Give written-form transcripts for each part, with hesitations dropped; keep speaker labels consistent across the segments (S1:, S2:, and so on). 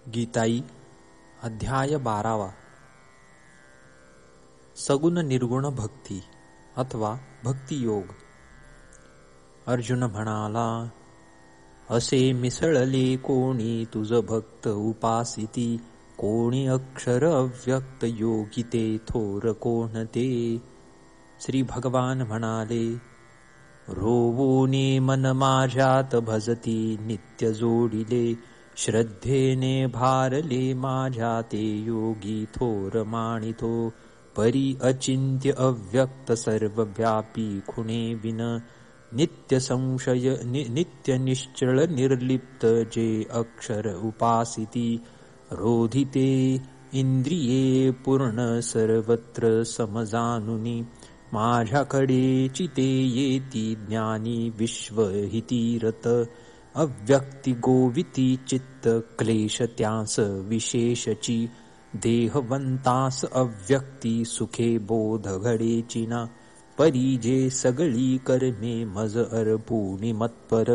S1: गीताई अध्याय 12 सगुण निर्गुण भक्ती अथवा भक्तियोग। अर्जुन म्हणाला, असे मिसळले कोणी तुझ भक्त उपासिती, कोणी अक्षर अव्यक्त योगी ते थोर कोणते। श्री भगवान म्हणाले, रोवोने मन माझ्यात भजती नित्य जोडिले, श्रद्धेने भारले माझ्या ते योगी थोर मानितो। परी अचिंत्य अव्यक्त सर्वव्यापी खुणे विन, नित्य संशय नित्य निश्चळ निर्लिप्त जे अक्षर उपासिती। रोधिते इंद्रिये पूर्ण सर्वत्र समजानुनी, माझ्याकडे चिते येती ज्ञानी विश्वहिती रत। अव्यक्ती गोविती चित्त क्लेश त्यांस विशेषची, देहवंतास अव्यक्ती सुखे बोध घडेचिना। परी जे सगळी कर्मे मज अर्पुनी मत्पर,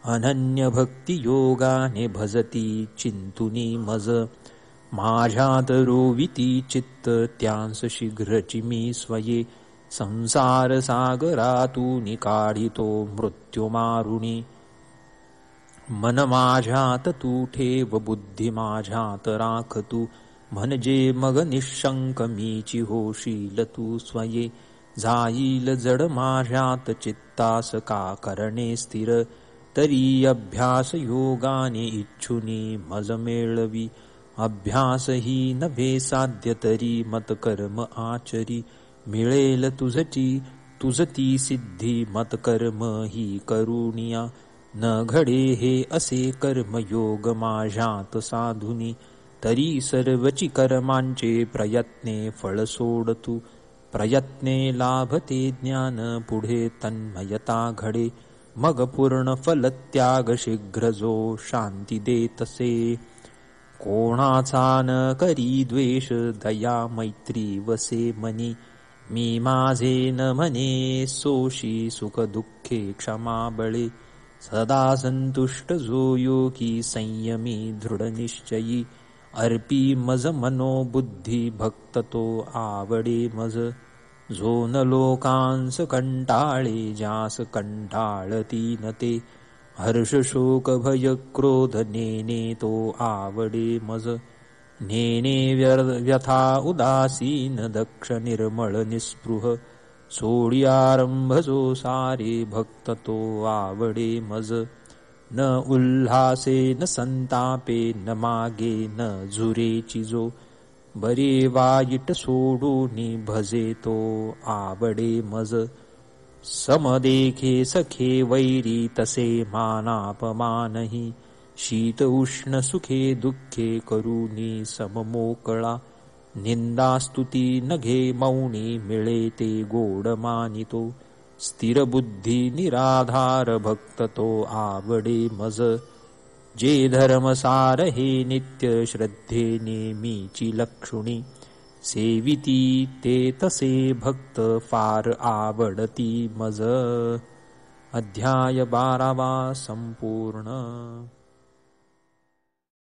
S1: अनन्य भक्ती योगाने भजती चिंतुनी मज। माझ्यात रोविती चित्त त्यांस शीघ्रची मी स्वये, संसार सागरातून काढितो मृत्यू मारुनी। मन माझ्यात तू ठेव बुद्धी माझ्यात राख तू, म्हणजे मग निशंक मीची होशील तू स्वये। जाईल जड माझ्यात चित्तास का करणे स्थिर, तरी अभ्यास योगाने इच्छुनी मज मेळवी। अभ्यास ही नव्हे साध्य तरी मत कर्म आचरी, मिळेल तुझती सिद्धी मत कर्म ही करुनिया। न घडे हे असे कर्मयोग माझ्यात साधुनी, तरी सर्वची कर्मांचे प्रयत्ने फळ सोड तू। प्रयत्ने लाभते ज्ञान पुढे तन्मयता घडे, मग पूर्ण फल त्याग शीघ्र जो शांती देतसे। कोणाचा न करी द्वेष दया मैत्री वसे मनी, मी माझे न म्हणे सोशी सुख दुःखे क्षमा बळे। सदा संतुष्ट जो योगी संयमी दृढ निश्चयी, अर्पी मज मनोबुद्धी भक्त तो आवडे मज। जो न लोकांस कंटाळे ज्यास कंटाळती न ते, हर्ष शोक भय क्रोध नेने तो आवडे मज। नेने व्यथा उदासीन दक्ष निर्मळ निस्पृह, सोडी आरंभ जो सारे भक्त तो आवडे मज। न उल्हासे न संतापे न मागे न झुरेची जो, बरे वाईट सोडूनी भजे तो आवडे मज। समदेखे सखे वैरी तसे मानापमानही, शीत उष्ण सुखे दुःखे करुनी सममोकळा। निंदा स्तुती नघे मौनी मिळे ते गोड मानितो, स्थिर बुद्धी निराधार भक्त तो आवडे मज। जे धर्मसार हे नित्य श्रद्धेने मीची लक्षुणी, सेविती ते तसे भक्त फार आवडती मज। अध्याय 12 संपूर्ण।